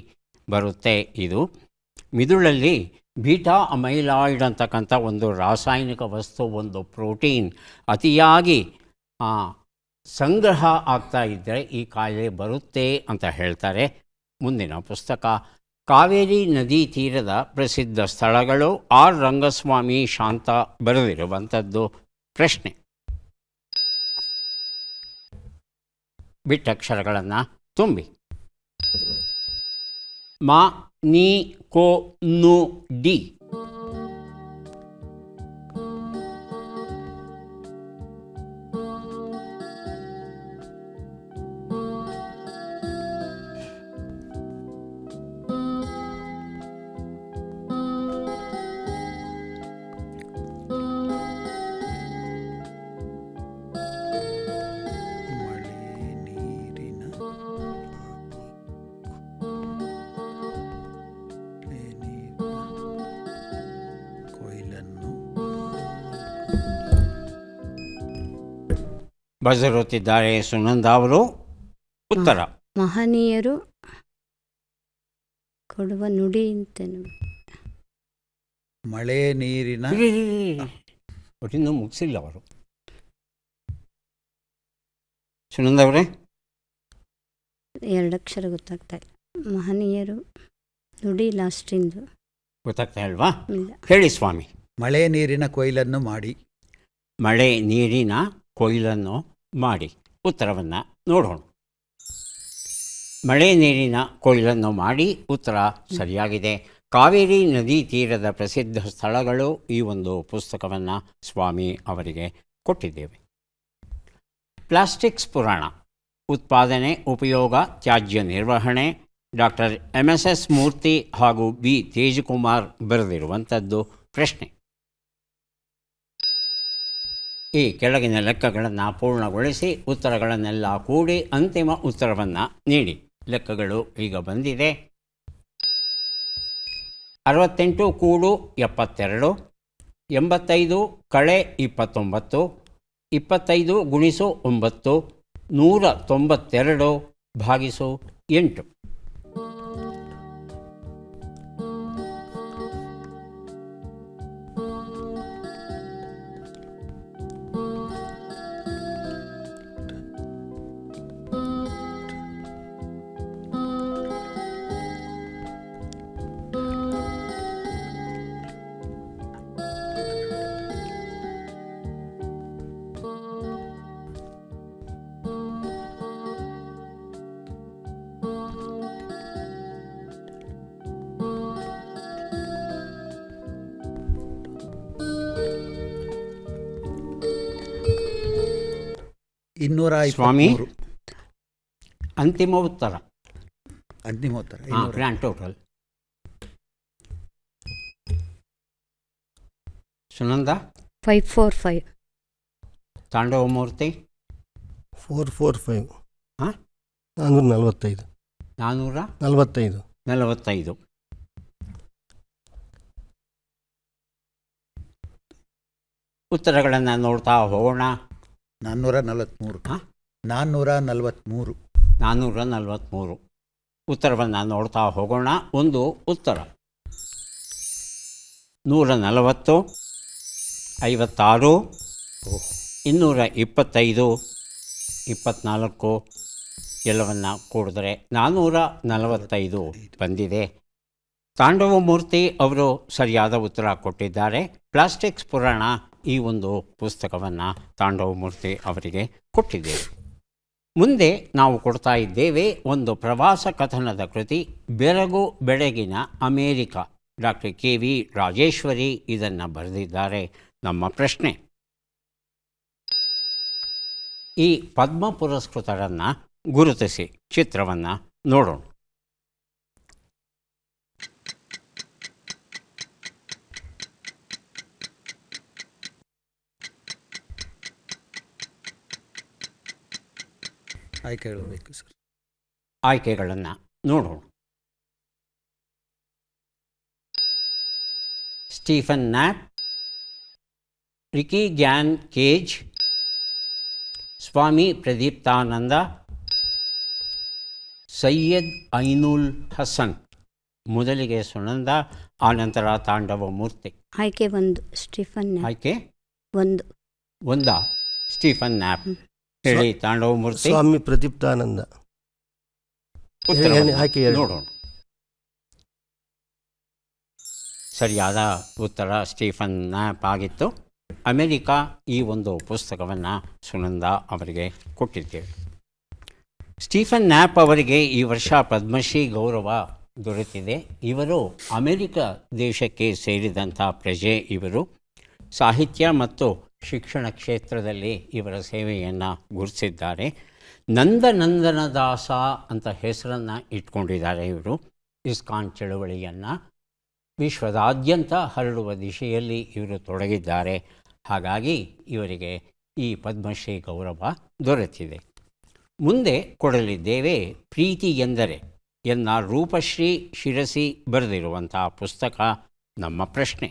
ಬರುತ್ತೆ. ಇದು ಮಿದುಳಲ್ಲಿ ಬೀಟಾ ಅಮೈಲಾಯ್ಡ್ ಅಂತಕ್ಕಂಥ ಒಂದು ರಾಸಾಯನಿಕ ವಸ್ತು, ಒಂದು ಪ್ರೋಟೀನ್ ಅತಿಯಾಗಿ ಸಂಗ್ರಹ ಆಗ್ತಾ ಇದ್ದರೆ ಈ ಕಾಯಿಲೆ ಬರುತ್ತೆ ಅಂತ ಹೇಳ್ತಾರೆ. ಮುಂದಿನ ಪುಸ್ತಕ ಕಾವೇರಿ ನದಿ ತೀರದ ಪ್ರಸಿದ್ಧ ಸ್ಥಳಗಳು, R ರಂಗಸ್ವಾಮಿ ಶಾಂತ ಬರೆದಿರುವಂಥದ್ದು. ಪ್ರಶ್ನೆ: ಬಿಟ್ಟಕ್ಷರಗಳನ್ನು ತುಂಬಿ. ಮ, ನಿ, ಕೋ, ನು, ಡಿ. ಬರೆದಿರುತ್ತಿದ್ದಾರೆ ಸುನಂದ ಅವರು. ಉತ್ತರ: ಮಹನೀಯರು ಕೊಡುವ ನುಡಿ ಅಂತ. ಮಳೆ ನೀರಿನ ಒಟ್ಟಿನ್ನೂ ಮುಗಿಸಿಲ್ಲ ಅವರು. ಸುನಂದವರೇ? ಎರಡು ಅಕ್ಷರ ಗೊತ್ತಾಗ್ತಾ ಇಲ್ಲ. ಮಹನೀಯರು ನುಡಿ ಲಾಸ್ಟಿಂದು ಗೊತ್ತಾಗ್ತಾ ಇಲ್ವಾ? ಇಲ್ಲ. ಹೇಳಿ ಸ್ವಾಮಿ. ಮಳೆ ನೀರಿನ ಕೊಯ್ಲನ್ನು ಮಾಡಿ. ಮಳೆ ನೀರಿನ ಕೊಯ್ಲನ್ನು ಮಾಡಿ. ಉತ್ತರವನ್ನು ನೋಡೋಣ. ಮಳೆ ನೀರಿನ ಕೊಯ್ಲನ್ನು ಮಾಡಿ ಉತ್ತರ ಸರಿಯಾಗಿದೆ. ಕಾವೇರಿ ನದಿ ತೀರದ ಪ್ರಸಿದ್ಧ ಸ್ಥಳಗಳು ಈ ಒಂದು ಪುಸ್ತಕವನ್ನು ಸ್ವಾಮಿ ಅವರಿಗೆ ಕೊಟ್ಟಿದ್ದೇವೆ. ಪ್ಲಾಸ್ಟಿಕ್ಸ್ ಪುರಾಣ, ಉತ್ಪಾದನೆ, ಉಪಯೋಗ, ತ್ಯಾಜ್ಯ ನಿರ್ವಹಣೆ, ಡಾಕ್ಟರ್ MS ಮೂರ್ತಿ ಹಾಗೂ B ತೇಜಕುಮಾರ್ ಬರೆದಿರುವಂಥದ್ದು ಪ್ರಶ್ನೆ. ಈ ಕೆಳಗಿನ ಲೆಕ್ಕಗಳನ್ನು ಪೂರ್ಣಗೊಳಿಸಿ ಉತ್ತರಗಳನ್ನೆಲ್ಲ ಕೂಡಿ ಅಂತಿಮ ಉತ್ತರವನ್ನು ನೀಡಿ. ಲೆಕ್ಕಗಳು ಈಗ ಬಂದಿದೆ. 68 ಕೂಡು 72, 85 ಕಳೆ 29, 25 ಗುಣಿಸು 9, 192 ಭಾಗಿಸು 8. ಸ್ವಾಮಿ, ಅಂತಿಮ ಉತ್ತರ. ಅಂತಿಮ ಉತ್ತರ ಗ್ರ್ಯಾಂಡ್ ಟೋಟಲ್. ಸುನಂದ? 545. ತಾಂಡವಮೂರ್ತಿ? 445. ಹಾಂ, 445. 445. ಉತ್ತರಗಳನ್ನು ನೋಡ್ತಾ ಹೋಗೋಣ. 443. 443. ಉತ್ತರವನ್ನು ನೋಡ್ತಾ ಹೋಗೋಣ. ಒಂದು ಉತ್ತರ 140, 56, 225, 24 ಎಲ್ಲವನ್ನು ಕೂಡಿದ್ರೆ 445 ಬಂದಿದೆ. ತಾಂಡವಮೂರ್ತಿ ಅವರು ಸರಿಯಾದ ಉತ್ತರ ಕೊಟ್ಟಿದ್ದಾರೆ. ಪ್ಲಾಸ್ಟಿಕ್ಸ್ ಪುರಾಣ ಈ ಒಂದು ಪುಸ್ತಕವನ್ನು ತಾಂಡವಮೂರ್ತಿ ಅವರಿಗೆ ಕೊಟ್ಟಿದ್ದೇವೆ. ಮುಂದೆ ನಾವು ಕೊಡ್ತಾ ಇದ್ದೇವೆ ಒಂದು ಪ್ರವಾಸ ಕಥನದ ಕೃತಿ, ಬೆರಗು ಬೆಳಗಿನ ಅಮೇರಿಕ. ಡಾಕ್ಟರ್ KV ರಾಜೇಶ್ವರಿ ಇದನ್ನು ಬರೆದಿದ್ದಾರೆ. ನಮ್ಮ ಪ್ರಶ್ನೆ, ಈ ಪದ್ಮ ಪುರಸ್ಕೃತರನ್ನು ಗುರುತಿಸಿ. ಚಿತ್ರವನ್ನು ನೋಡೋಣ. ಆಯ್ಕೆಗಳು ಬೇಕು ಸರ್. ಆಯ್ಕೆಗಳನ್ನು ನೋಡೋಣ. Stephen Knapp, Ricky Gyan Kej, Swami Pradiptananda, Syed Ainul Hasan. ಮೊದಲಿಗೆ ಸುನಂದ, ಆನಂತರ ತಾಂಡವಮೂರ್ತಿ. ಆಯ್ಕೆ 1 ಸ್ಟೀಫನ್ ನ್ಯಾಪ್. ಆಯ್ಕೆ 1 ಸ್ಟೀಫನ್ ನ್ಯಾಪ್. ಹೇಳಿ ತಾಂಡವಮೂರ್ತಿ. ಸ್ವಾಮಿ ಪ್ರದೀಪ್ತಾನಂದ. ಆಯ್ಕೆ ನೋಡೋಣ. ಸರಿಯಾದ ಉತ್ತರ ಸ್ಟೀಫನ್ ನ್ಯಾಪ್ ಆಗಿತ್ತು. ಅಮೆರಿಕಾ ಈ ಒಂದು ಪುಸ್ತಕವನ್ನು ಸುನಂದ ಅವರಿಗೆ ಕೊಟ್ಟಿದ್ದೇವೆ. ಸ್ಟೀಫನ್ ನ್ಯಾಪ್ ಅವರಿಗೆ ಈ ವರ್ಷ ಪದ್ಮಶ್ರೀ ಗೌರವ ದೊರೆತಿದೆ. ಇವರು ಅಮೆರಿಕ ದೇಶಕ್ಕೆ ಸೇರಿದಂಥ ಪ್ರಜೆ. ಇವರು ಸಾಹಿತ್ಯ ಮತ್ತು ಶಿಕ್ಷಣ ಕ್ಷೇತ್ರದಲ್ಲಿ ಇವರ ಸೇವೆಯನ್ನು ಗುರುತಿಸಿದ್ದಾರೆ. ನಂದನಂದನದಾಸ ಅಂತ ಹೆಸರನ್ನು ಇಟ್ಕೊಂಡಿದ್ದಾರೆ. ಇವರು ಇಸ್ಕಾನ್ ಚಳುವಳಿಯನ್ನು ವಿಶ್ವದಾದ್ಯಂತ ಹರಡುವ ದಿಶೆಯಲ್ಲಿ ಇವರು ತೊಡಗಿದ್ದಾರೆ. ಹಾಗಾಗಿ ಇವರಿಗೆ ಈ ಪದ್ಮಶ್ರೀ ಗೌರವ ದೊರೆತಿದೆ. ಮುಂದೆ ಕೊಡಲಿದ್ದೇವೆ ಪ್ರೀತಿ ಎಂದರೆ ರೂಪಶ್ರೀ ಶಿರಸಿ ಬರೆದಿರುವಂಥ ಪುಸ್ತಕ. ನಮ್ಮ ಪ್ರಶ್ನೆ,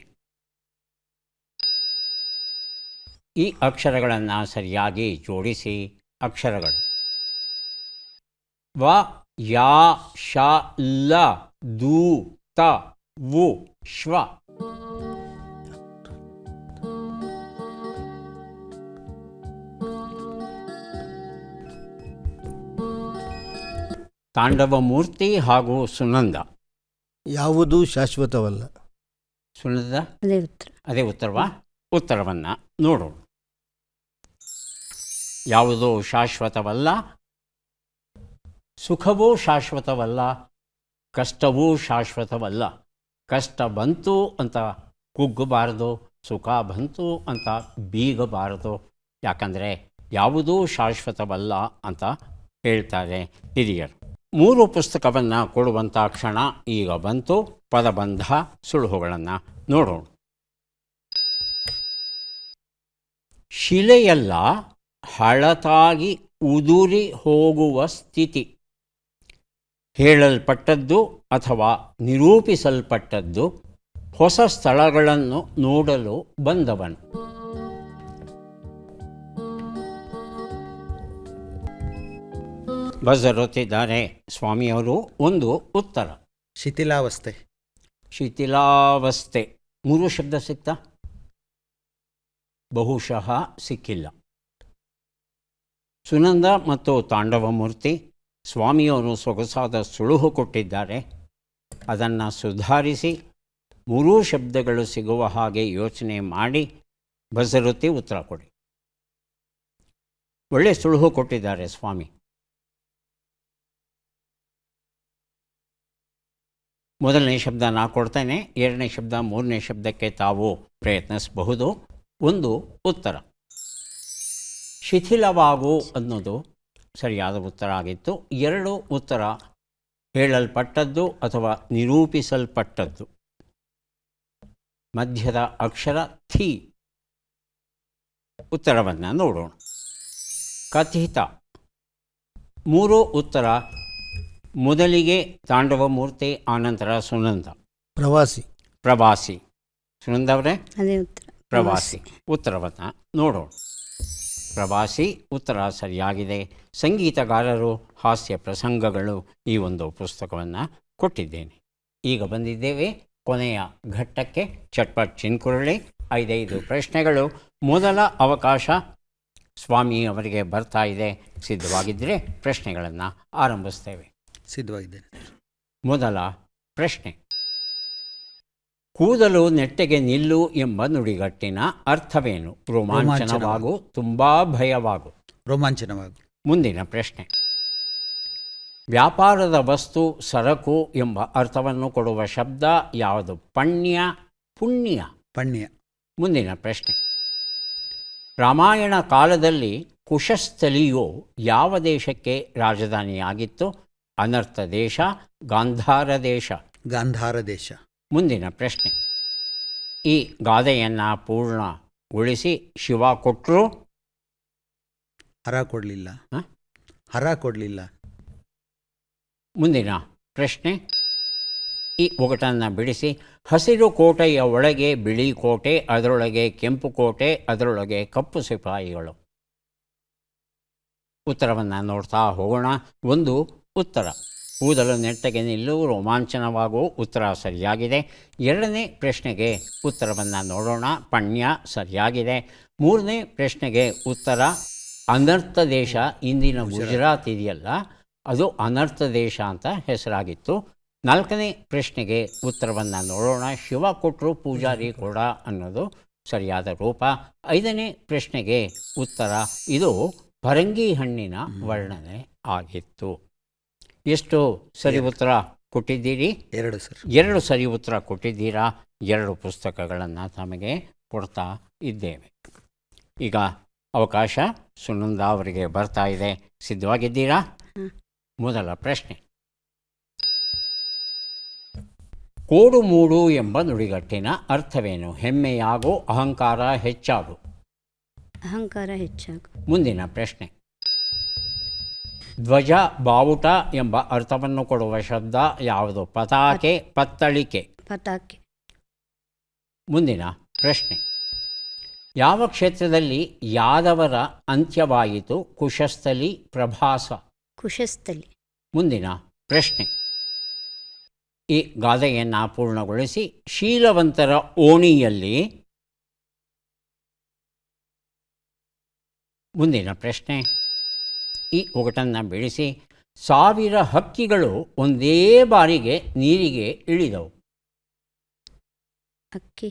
ಈ ಅಕ್ಷರಗಳನ್ನು ಸರಿಯಾಗಿ ಜೋಡಿಸಿ. ಅಕ್ಷರಗಳು ವ, ಯಾ, ಶ, ಲ, ದು, ತ, ವು, ಶ್ವ. ತಾಂಡವ ಮೂರ್ತಿ ಹಾಗೂ ಸುನಂದ. ಯಾವುದೂ ಶಾಶ್ವತವಲ್ಲ. ಸುನಂದ ಅದೇ ಉತ್ತರ. ಅದೇ ಉತ್ತರವಾ? ಉತ್ತರವನ್ನು ನೋಡೋಣ. ಯಾವುದೂ ಶಾಶ್ವತವಲ್ಲ, ಸುಖವೂ ಶಾಶ್ವತವಲ್ಲ, ಕಷ್ಟವೂ ಶಾಶ್ವತವಲ್ಲ. ಕಷ್ಟ ಬಂತು ಅಂತ ಕುಗ್ಗಬಾರದು, ಸುಖ ಬಂತು ಅಂತ ಬೀಗಬಾರದು. ಯಾಕಂದರೆ ಯಾವುದೂ ಶಾಶ್ವತವಲ್ಲ ಅಂತ ಹೇಳ್ತಾರೆ ಹಿರಿಯರು. 3 ಪುಸ್ತಕವನ್ನು ಕೊಡುವಂಥ ಕ್ಷಣ ಈಗ ಬಂತು. ಪದಬಂಧ ಸುಳುಹುಗಳನ್ನು ನೋಡೋಣ. ಶಿಲೆಯೆಲ್ಲ ಹಳತಾಗಿ ಉದುರಿ ಹೋಗುವ ಸ್ಥಿತಿ. ಹೇಳಲ್ಪಟ್ಟದ್ದು ಅಥವಾ ನಿರೂಪಿಸಲ್ಪಟ್ಟದ್ದು ಹೊಸ ಸ್ಥಳಗಳನ್ನು ನೋಡಲು ಬಂದವನು. ಬಜರುತ್ತಿದ್ದಾರೆ ಸ್ವಾಮಿಯವರು. ಒಂದು ಉತ್ತರ ಶಿಥಿಲಾವಸ್ಥೆ. ಶಿಥಿಲಾವಸ್ಥೆ. 3 ಶಬ್ದ ಸಿಕ್ತಾ? ಬಹುಶಃ ಸಿಕ್ಕಿಲ್ಲ. ಸುನಂದ ಮತ್ತು ತಾಂಡವಮೂರ್ತಿ ಸ್ವಾಮಿಯವರು ಸೊಗಸಾದ ಸುಳುಹು ಕೊಟ್ಟಿದ್ದಾರೆ. ಅದನ್ನು ಸುಧಾರಿಸಿ 3 ಶಬ್ದಗಳು ಸಿಗುವ ಹಾಗೆ ಯೋಚನೆ ಮಾಡಿ ಬಜರುತ್ತಿ ಉತ್ತರ ಕೊಡಿ. ಒಳ್ಳೆಯ ಸುಳುಹು ಕೊಟ್ಟಿದ್ದಾರೆ ಸ್ವಾಮಿ. ಮೊದಲನೇ ಶಬ್ದ ನಾ ಕೊಡ್ತೇನೆ, 2ನೇ ಶಬ್ದ 3ನೇ ಶಬ್ದಕ್ಕೆ ತಾವು ಪ್ರಯತ್ನಿಸಬಹುದು. ಒಂದು ಉತ್ತರ ಶಿಥಿಲವಾಗು ಅನ್ನೋದು ಸರಿಯಾದ ಉತ್ತರ ಆಗಿತ್ತು. 2 ಉತ್ತರ ಹೇಳಲ್ಪಟ್ಟದ್ದು ಅಥವಾ ನಿರೂಪಿಸಲ್ಪಟ್ಟದ್ದು. ಮಧ್ಯದ ಅಕ್ಷರ ಥಿ. ಉತ್ತರವನ್ನು ನೋಡೋಣ. ಕಥಿತ. 3 ಉತ್ತರ. ಮೊದಲಿಗೆ ತಾಂಡವಮೂರ್ತಿ, ಆನಂತರ ಸುನಂದ. ಪ್ರವಾಸಿ. ಪ್ರವಾಸಿ. ಸುನಂದ ಅವರೇ? ಅದೇ ಉತ್ತರ. ಪ್ರವಾಸಿ. ಉತ್ತರವನ್ನು ನೋಡೋಣ. ಪ್ರವಾಸಿ ಉತ್ತರ ಸರಿಯಾಗಿದೆ. ಸಂಗೀತಗಾರರು, ಹಾಸ್ಯ ಪ್ರಸಂಗಗಳು, ಈ ಒಂದು ಪುಸ್ತಕವನ್ನು ಕೊಟ್ಟಿದ್ದೇನೆ. ಈಗ ಬಂದಿದ್ದೇವೆ ಕೊನೆಯ ಘಟ್ಟಕ್ಕೆ. ಚಟ್ಪಟ್ ಚಿನ್ಕುರಳಿ. 5 ಪ್ರಶ್ನೆಗಳು. ಮೊದಲ ಅವಕಾಶ ಸ್ವಾಮಿ ಅವರಿಗೆ ಬರ್ತಾ ಇದೆ. ಸಿದ್ಧವಾಗಿದ್ದರೆ ಪ್ರಶ್ನೆಗಳನ್ನು ಆರಂಭಿಸ್ತೇವೆ. ಸಿದ್ಧವಾಗಿದ್ದೇನೆ. ಮೊದಲ ಪ್ರಶ್ನೆ. ಕೂದಲು ನೆಟ್ಟಗೆ ನಿಲ್ಲು ಎಂಬ ನುಡಿಗಟ್ಟಿನ ಅರ್ಥವೇನು? ರೋಮಾಂಚನವಾಗು, ತುಂಬ ಭಯವಾಗು. ರೋಮಾಂಚನವಾಗು. ಮುಂದಿನ ಪ್ರಶ್ನೆ. ವ್ಯಾಪಾರದ ವಸ್ತು, ಸರಕು ಎಂಬ ಅರ್ಥವನ್ನು ಕೊಡುವ ಶಬ್ದ ಯಾವುದು? ಪಣ್ಯ, ಪುಣ್ಯ. ಪಣ್ಯ. ಮುಂದಿನ ಪ್ರಶ್ನೆ. ರಾಮಾಯಣ ಕಾಲದಲ್ಲಿ ಕುಶಸ್ಥಲಿಯು ಯಾವ ದೇಶಕ್ಕೆ ರಾಜಧಾನಿಯಾಗಿತ್ತು? ಅನರ್ಥ ದೇಶ, ಗಾಂಧಾರ ದೇಶ. ಗಾಂಧಾರ ದೇಶ. ಮುಂದಿನ ಪ್ರಶ್ನೆ. ಈ ಗಾದೆಯನ್ನು ಪೂರ್ಣಗೊಳಿಸಿ ಶಿವ ಕೊಟ್ಟರು. ಹರ ಕೊಡಲಿಲ್ಲ. ಹಾಂ? ಹರ ಕೊಡಲಿಲ್ಲ. ಮುಂದಿನ ಪ್ರಶ್ನೆ. ಈ ಒಗಟನ್ನು ಬಿಡಿಸಿ. ಹಸಿರು ಕೋಟೆಯ ಒಳಗೆ ಬಿಳಿ ಕೋಟೆ, ಅದರೊಳಗೆ ಕೆಂಪು ಕೋಟೆ, ಅದರೊಳಗೆ ಕಪ್ಪು ಸಿಪಾಯಿಗಳು. ಉತ್ತರವನ್ನು ನೋಡ್ತಾ ಹೋಗೋಣ. ಒಂದು ಉತ್ತರ. ಕೂದಲು ನೆಟ್ಟಗೆ ನಿಲ್ಲು, ರೋಮಾಂಚನವಾಗು. ಉತ್ತರ ಸರಿಯಾಗಿದೆ. 2ನೇ ಪ್ರಶ್ನೆಗೆ ಉತ್ತರವನ್ನು ನೋಡೋಣ. ಪಣ್ಯ ಸರಿಯಾಗಿದೆ. 3ನೇ ಪ್ರಶ್ನೆಗೆ ಉತ್ತರ ಅನರ್ಥ ದೇಶ. ಇಂದಿನ ಗುಜರಾತ್ ಇದೆಯಲ್ಲ, ಅದು ಅನರ್ಥ ದೇಶ ಅಂತ ಹೆಸರಾಗಿತ್ತು. 4ನೇ ಪ್ರಶ್ನೆಗೆ ಉತ್ತರವನ್ನು ನೋಡೋಣ. ಶಿವ ಕೊಟ್ಟರು, ಪೂಜಾರಿ ಕೊಡ ಅನ್ನೋದು ಸರಿಯಾದ ರೂಪ. 5ನೇ ಪ್ರಶ್ನೆಗೆ ಉತ್ತರ ಇದು ಪರಂಗಿ ಹಣ್ಣಿನ ವರ್ಣನೆ ಆಗಿತ್ತು. ಎಷ್ಟು ಸರಿ ಉತ್ತರ ಕೊಟ್ಟಿದ್ದೀರಿ? 2 ಸರ್. 2 ಸರಿ ಉತ್ತರ ಕೊಟ್ಟಿದ್ದೀರಾ. 2 ಪುಸ್ತಕಗಳನ್ನು ತಮಗೆ ಕೊಡ್ತಾ ಇದ್ದೇವೆ. ಈಗ ಅವಕಾಶ ಸುನಂದ ಅವರಿಗೆ ಬರ್ತಾ ಇದೆ. ಸಿದ್ಧವಾಗಿದ್ದೀರಾ? ಮೊದಲ ಪ್ರಶ್ನೆ. ಕೋಡು ಮೂಡು ಎಂಬ ನುಡಿಗಟ್ಟಿನ ಅರ್ಥವೇನು? ಹೆಮ್ಮೆಯಾಗು, ಅಹಂಕಾರ ಹೆಚ್ಚಾಗು. ಅಹಂಕಾರ ಹೆಚ್ಚಾಗು. ಮುಂದಿನ ಪ್ರಶ್ನೆ. ಧ್ವಜ, ಬಾವುಟ ಎಂಬ ಅರ್ಥವನ್ನು ಕೊಡುವ ಶಬ್ದ ಯಾವುದು? ಪತಾಕೆ, ಪತ್ತಳಿಕೆ. ಪತಾಕೆ. ಮುಂದಿನ ಪ್ರಶ್ನೆ. ಯಾವ ಕ್ಷೇತ್ರದಲ್ಲಿ ಯಾದವರ ಅಂತ್ಯವಾಯಿತು? ಕುಶಸ್ಥಲಿ, ಪ್ರಭಾಸ. ಕುಶಸ್ಥಲಿ. ಮುಂದಿನ ಪ್ರಶ್ನೆ. ಈ ಗಾದೆಯನ್ನು ಪೂರ್ಣಗೊಳಿಸಿ. ಶೀಲವಂತರ ಓಣಿಯಲ್ಲಿ. ಮುಂದಿನ ಪ್ರಶ್ನೆ. ಈ ಒಗಟನ್ನು ಬಿಡಿಸಿ. 1000 ಹಕ್ಕಿಗಳು ಒಂದೇ ಬಾರಿಗೆ ನೀರಿಗೆ ಇಳಿದವು. ಅಕ್ಕಿ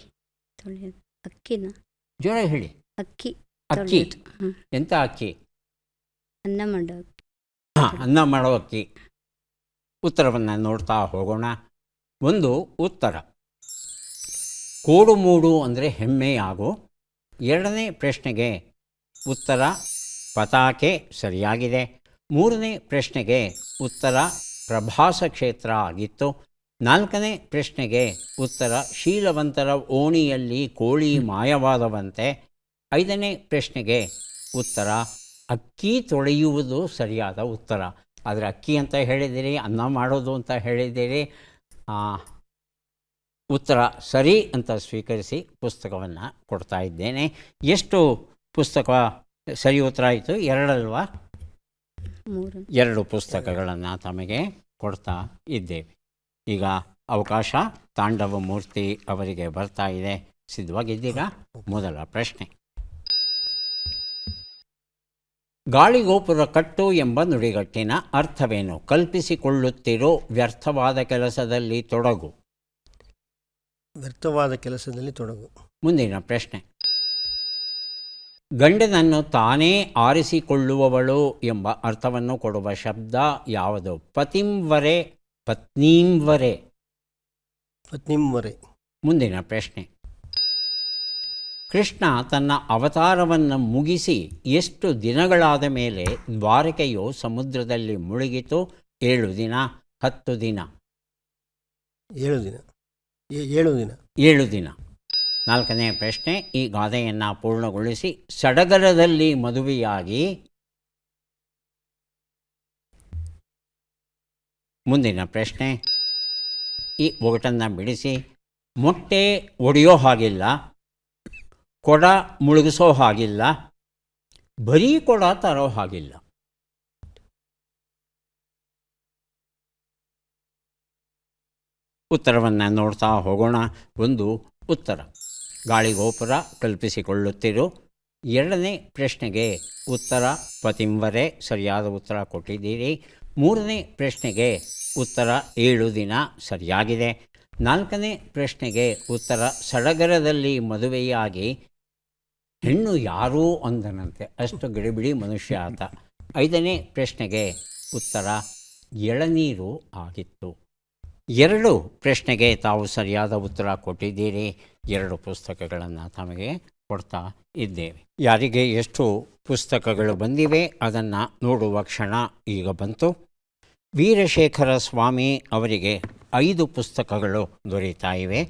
ತೊಳೆಯೋದು. ಅಕ್ಕಿನ ಜೋರ ಹೇಳಿ. ಅಕ್ಕಿ ಅಕ್ಕಿ. ತೊಳೆಯೋದು. ಹ್ಮ್. ಎಂಥ ಅಕ್ಕಿ? ಅನ್ನ ಮಾಡೋ ಅಕ್ಕಿ. ಅನ್ನ ಮಾಡೋ ಅಕ್ಕಿ. ಉತ್ತರವನ್ನು ನೋಡ್ತಾ ಹೋಗೋಣ. ಒಂದು ಉತ್ತರ ಕೋಡು ಮೂಡು ಅಂದರೆ ಹೆಮ್ಮೆಯಾಗು. ಎರಡನೇ ಪ್ರಶ್ನೆಗೆ ಉತ್ತರ ಪತಾಕೆ ಸರಿಯಾಗಿದೆ. ಮೂರನೇ ಪ್ರಶ್ನೆಗೆ ಉತ್ತರ ಪ್ರಭಾಸ ಕ್ಷೇತ್ರ ಆಗಿತ್ತು. ನಾಲ್ಕನೇ ಪ್ರಶ್ನೆಗೆ ಉತ್ತರ ಶೀಲವಂತರ ಓಣಿಯಲ್ಲಿ ಕೋಳಿ ಮಾಯವಾದವಂತೆ. ಐದನೇ ಪ್ರಶ್ನೆಗೆ ಉತ್ತರ ಅಕ್ಕಿ ತೊಳೆಯುವುದು ಸರಿಯಾದ ಉತ್ತರ. ಆದರೆ ಅಕ್ಕಿ ಅಂತ ಹೇಳಿದ್ದೀರಿ, ಅನ್ನ ಮಾಡೋದು ಅಂತ ಹೇಳಿದ್ದೀರಿ. ಉತ್ತರ ಸರಿ ಅಂತ ಸ್ವೀಕರಿಸಿ ಪುಸ್ತಕವನ್ನು ಕೊಡ್ತಾ ಇದ್ದೇನೆ. ಎಷ್ಟು ಪುಸ್ತಕ ಸರಿ ಉತ್ತರ ಆಯಿತು? 2 ಅಲ್ವಾ? 2 ಪುಸ್ತಕಗಳನ್ನು ತಮಗೆ ಕೊಡ್ತಾ ಇದ್ದೇವೆ. ಈಗ ಅವಕಾಶ ತಾಂಡವ ಮೂರ್ತಿ ಅವರಿಗೆ ಬರ್ತಾ ಇದೆ. ಸಿದ್ಧವಾಗಿದ್ದೀರಾ? ಮೊದಲ ಪ್ರಶ್ನೆ. ಗಾಳಿಗೋಪುರ ಕಟ್ಟು ಎಂಬ ನುಡಿಗಟ್ಟಿನ ಅರ್ಥವೇನು? ಕಲ್ಪಿಸಿಕೊಳ್ಳುತ್ತಿರೋ ವ್ಯರ್ಥವಾದ ಕೆಲಸದಲ್ಲಿ ತೊಡಗು. ವ್ಯರ್ಥವಾದ ಕೆಲಸದಲ್ಲಿ ತೊಡಗು. ಮುಂದಿನ ಪ್ರಶ್ನೆ. ಗಂಡನನ್ನು ತಾನೇ ಆರಿಸಿಕೊಳ್ಳುವವಳು ಎಂಬ ಅರ್ಥವನ್ನು ಕೊಡುವ ಶಬ್ದ ಯಾವುದು? ಪತಿಂವರೆ, ಪತ್ನೀಂವರೆ. ಪತ್ನಿಂವರೆ. ಮುಂದಿನ ಪ್ರಶ್ನೆ. ಕೃಷ್ಣ ತನ್ನ ಅವತಾರವನ್ನು ಮುಗಿಸಿ ಎಷ್ಟು ದಿನಗಳಾದ ಮೇಲೆ ದ್ವಾರಕೆಯು ಸಮುದ್ರದಲ್ಲಿ ಮುಳುಗಿತು? 7 ದಿನ, 10 ದಿನ? 7 ದಿನ. 7 ದಿನ. 7 ದಿನ. ನಾಲ್ಕನೇ ಪ್ರಶ್ನೆ. ಈ ಗಾದೆಯನ್ನು ಪೂರ್ಣಗೊಳಿಸಿ. ಸಡಗರದಲ್ಲಿ ಮದುವೆಯಾಗಿ. ಮುಂದಿನ ಪ್ರಶ್ನೆ. ಈ ಒಗಟನ್ನು ಬಿಡಿಸಿ. ಮೊಟ್ಟೆ ಒಡೆಯೋ ಹಾಗಿಲ್ಲ, ಕೊಡ ಮುಳುಗಿಸೋ ಹಾಗಿಲ್ಲ, ಬರೀ ಕೊಡ ತರೋ ಹಾಗಿಲ್ಲ. ಉತ್ತರವನ್ನು ನೋಡ್ತಾ ಹೋಗೋಣ. ಒಂದು ಉತ್ತರ ಗಾಳಿಗೋಪುರ ಕಲ್ಪಿಸಿಕೊಳ್ಳುತ್ತಿರು. ಎರಡನೇ ಪ್ರಶ್ನೆಗೆ ಉತ್ತರ ಪತಿಂವರೆ, ಸರಿಯಾದ ಉತ್ತರ ಕೊಟ್ಟಿದ್ದೀರಿ. ಮೂರನೇ ಪ್ರಶ್ನೆಗೆ ಉತ್ತರ 7 ದಿನ ಸರಿಯಾಗಿದೆ. ನಾಲ್ಕನೇ ಪ್ರಶ್ನೆಗೆ ಉತ್ತರ ಸಡಗರದಲ್ಲಿ ಮದುವೆಯಾಗಿ ಹೆಣ್ಣು ಯಾರೂ ಅಂದನಂತೆ, ಅಷ್ಟು ಗಿಡಿಬಿಡಿ ಮನುಷ್ಯ ಆತ. ಐದನೇ ಪ್ರಶ್ನೆಗೆ ಉತ್ತರ ಎಳನೀರು ಆಗಿತ್ತು. 2 ಪ್ರಶ್ನೆಗೆ ತಾವು ಸರಿಯಾದ ಉತ್ತರ ಕೊಟ್ಟಿದ್ದೀರಿ. 2 ಪುಸ್ತಕಗಳನ್ನು ತಮಗೆ ಕೊಡ್ತಾ ಇದ್ದೇವೆ. ಯಾರಿಗೆ ಎಷ್ಟು ಪುಸ್ತಕಗಳು ಬಂದಿವೆ ಅದನ್ನು ನೋಡುವ ಕ್ಷಣ ಈಗ ಬಂತು. ವೀರಶೇಖರ ಸ್ವಾಮಿ ಅವರಿಗೆ 5 ಪುಸ್ತಕಗಳು ದೊರೆಯುತ್ತಾ ಇವೆ.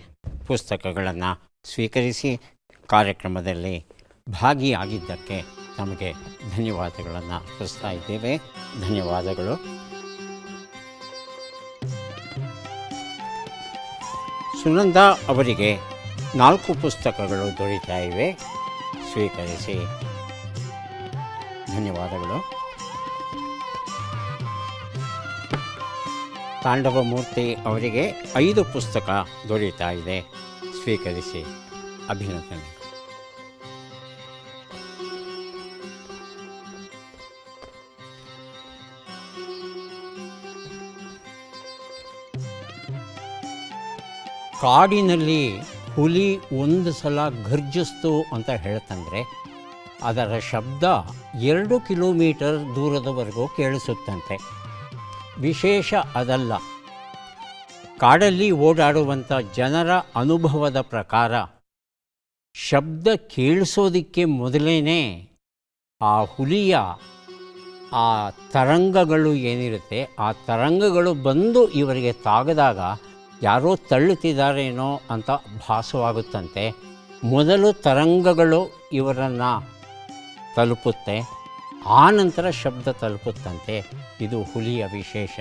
ಪುಸ್ತಕಗಳನ್ನು ಸ್ವೀಕರಿಸಿ ಕಾರ್ಯಕ್ರಮದಲ್ಲಿ ಭಾಗಿಯಾಗಿದ್ದಕ್ಕೆ ತಮಗೆ ಧನ್ಯವಾದಗಳನ್ನು ಅರ್ಪಿಸ್ತಾ ಇದ್ದೇವೆ. ಧನ್ಯವಾದಗಳು. ಸುನಂದ ಅವರಿಗೆ 4 ಪುಸ್ತಕಗಳು ದೊರೆಯುತ್ತಾ ಇವೆ. ಸ್ವೀಕರಿಸಿ. ಧನ್ಯವಾದಗಳು. ತಾಂಡವ ಮೂರ್ತಿ ಅವರಿಗೆ 5 ಪುಸ್ತಕ ದೊರೆಯುತ್ತಾ ಇದೆ. ಸ್ವೀಕರಿಸಿ. ಅಭಿನಂದನೆ. ಕಾಡಿನಲ್ಲಿ ಹುಲಿ ಒಂದು ಸಲ ಘರ್ಜಿಸ್ತು ಅಂತ ಹೇಳ್ತಂದರೆ ಅದರ ಶಬ್ದ 2 ಕಿಲೋಮೀಟರ್ ದೂರದವರೆಗೂ ಕೇಳಿಸುತ್ತಂತೆ. ವಿಶೇಷ ಅದಲ್ಲ, ಕಾಡಲ್ಲಿ ಓಡಾಡುವಂಥ ಜನರ ಅನುಭವದ ಪ್ರಕಾರ ಶಬ್ದ ಕೇಳಿಸೋದಕ್ಕೆ ಮೊದಲೇ ಆ ಹುಲಿಯ ಆ ತರಂಗಗಳು ಏನಿರುತ್ತೆ, ಆ ತರಂಗಗಳು ಬಂದು ಇವರಿಗೆ ತಾಗದಾಗ ಯಾರೋ ತಳ್ಳುತ್ತಿದ್ದಾರೇನೋ ಅಂತ ಭಾಸವಾಗುತ್ತಂತೆ. ಮೊದಲು ತರಂಗಗಳು ಇವರನ್ನು ತಲುಪುತ್ತೆ, ಆನಂತರ ಶಬ್ದ ತಲುಪುತ್ತಂತೆ. ಇದು ಹುಲಿಯ ವಿಶೇಷ.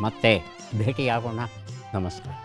ಮತ್ತೆ ಭೇಟಿಯಾಗೋಣ. ನಮಸ್ಕಾರ.